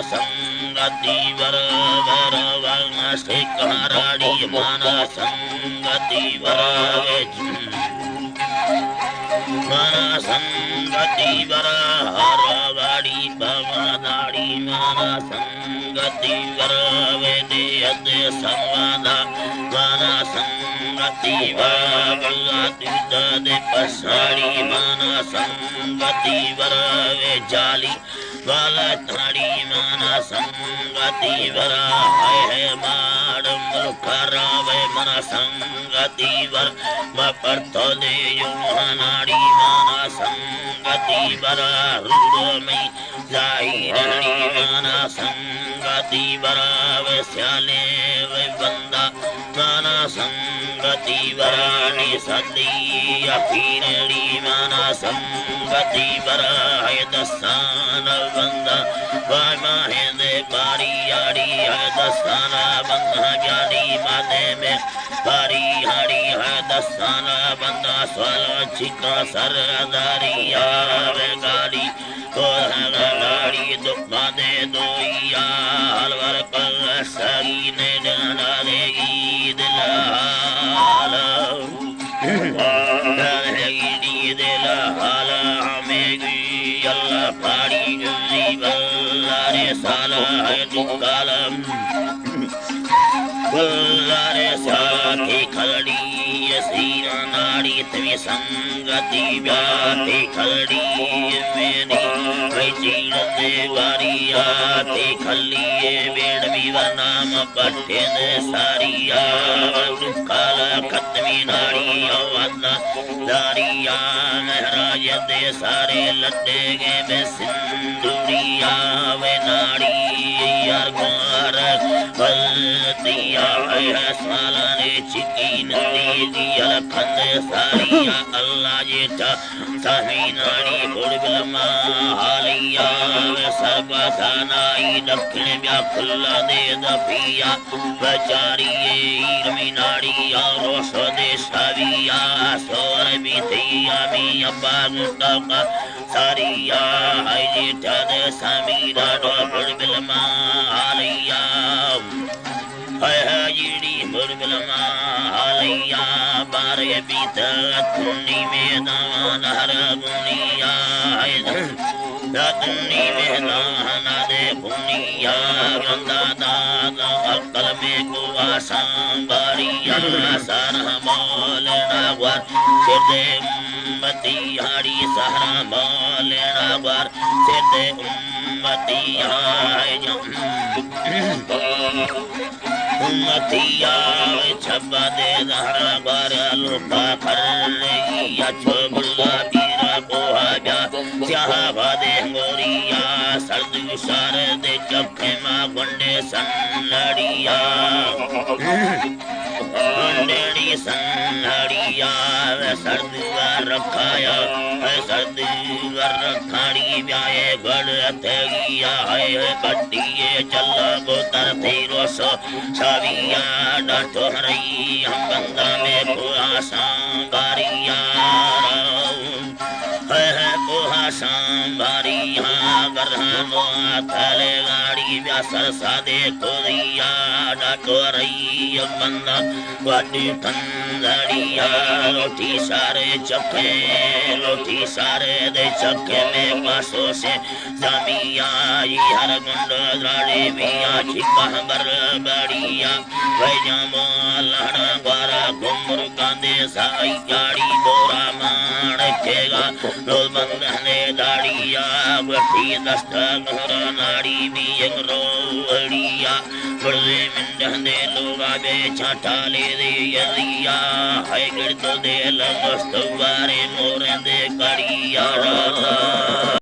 संगति वर वर वर्ण से कराड़ी माना संगति वर माना संगति वर हर वाड़ी भवदाड़ी माना संगति वर वेदे अद संवादा माना संगति वर दे पसाड़ी माना संगति वर वे जाली वाला थाड़ी माना संगति वर है माडम करा वे मना संगति वर मपर्तो दे युहानाड़ी माना संगति वर रूडो में जाई रड़ी माना संगति वर वे स्याले वे बंदा माना संगति वरानी सदी अफीरड़ी माना संगति वर है दस्तान बंदा वाय माहेंदे बारी आड़ी है दस्ताना बंदा ज्ञानी मादे में बारी आड़ी है दस्ताना बंदा स्वाला चिका सरदारी आवे गाड़ी गाड़ी दुख मादे दोइया हलवर कल सगी ने जाना देगी दिलाला रहेगी दिलाला हमेगी अल्लाह पाड़ी गुज़ी बल्लारे साला है दुकालम बल्लारे साथी खलड़ी सीना नाड़ी तवी संगति व्याथी खलड़ी मेनी वैचीण देवारिया थी खलिए बेड़वी वरनाम पट्टे ने सारिया काल खत्मी नाड़ी अवना दारिया महराज दे सारे लड्डे गे में सिंदूरिया वे नाड़ी यार गुआर बल्तिया है साला ने चिकी नदी दिया खंड सारिया अल्लाह जेठा साही नाड़ी बुड़बिलमा हालिया सर्वथा नाई दक्षिण व्या खुल्ला दे दफिया बचारिये ईरमी नाड़ी और स्वदेश साविया सोर बीतिया मी अब्बा गुस्ताका सारिया है जेठा दे समीरा डो बुड़बिलमा हालिया जीड़ी बुड़बिलमा हालिया बारे बीता तुन्नी में दान हर गुनिया रत्नी में दान दे पुनिया बंदा दादा अक्कल में कुआ सांबारिया सारा बोलना वर सिरदे उम्मती हाड़ी सारा बोलना वर सिरदे उम्मती हाय उम्मतिया छब्बा दे दहरा बारा लुपा खरगिया छोबुल्ला पीरा कोहा जा चाहा दे गोरिया सर्द विशार दे चखे मा गुंडे सन्नड़िया गुंडेड़ी सन्नड़िया सर्द रखाया सर्द रखाड़ी ब्याए गढ़ थगिया है कट्टिए चला गोतर थीरो सो साविया डाटो रही हम बंदा में कोहा सांबारिया है कोहा सांबारिया गरहनो थले गाड़ी व्यासर सादे कोरिया डाटो रही हम बंदा वाटी ठंडड़िया लोटी सारे चखे लोटी सारे दे चखे में पासो से जामिया हर गुंड द्राड़े मिया छिपा बर बड़िया वैजामो लहड़ा ग्वारा घुमर कांदे साई गाड़ी बोरा मार केगा रोज बंधने दाड़िया बठी दस्तक नाड़ी भी रोड़िया गुर्दे मिंडे लोगा बे छाटा ले दे यदिया है गिरतो दे लमस्तवारे मोरे दे कड़िया राधा